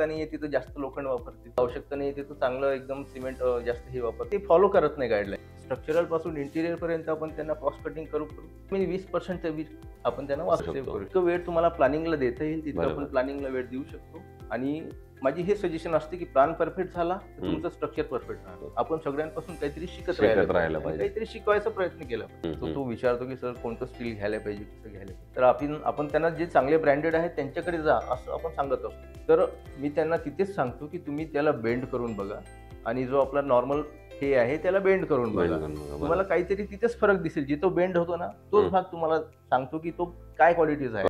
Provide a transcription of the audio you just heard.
नाहीये तिथं जास्त लोखंड वापरते, आवश्यकता नाही तिथं चांगलं एकदम सिमेंट जास्त हे वापरते, फॉलो करत नाही गाईडलाईन. स्ट्रक्चरल पासून इंटिरियर पर्यंत आपण त्यांना क्रॉस कटिंग करू 20% वीज आपण त्यांना वाचू शकतो. इतकं वेळ तुम्हाला प्लॅनिंगला देता येईल तिथं आपण प्लॅनिंगला वेळ देऊ शकतो. आणि माझी हे सजेशन असते की प्लॅन परफेक्ट झाला तर तुमचं स्ट्रक्चर परफेक्ट राहतं. आपण सगळ्यांपासून काहीतरी शिकत राहायला पाहिजे, काहीतरी शिकवायचा प्रयत्न केला पाहिजे. तो विचारतो की सर कोणतं स्टील घ्यायला पाहिजे, कसं घ्यायला पाहिजे, तर आपण त्यांना जे चांगले ब्रँडेड आहेत त्यांच्याकडे जा असं आपण सांगत असतो. तर मी त्यांना तिथेच सांगतो की तुम्ही त्याला बेंड करून बघा आणि जो आपला नॉर्मल हे आहे त्याला बेंड करून बघा. तुम्हाला काहीतरी तिथेच फरक दिसेल. जिथं बेंड होतो ना तोच भाग तुम्हाला सांगतो की तो काय क्वालिटीज आहे.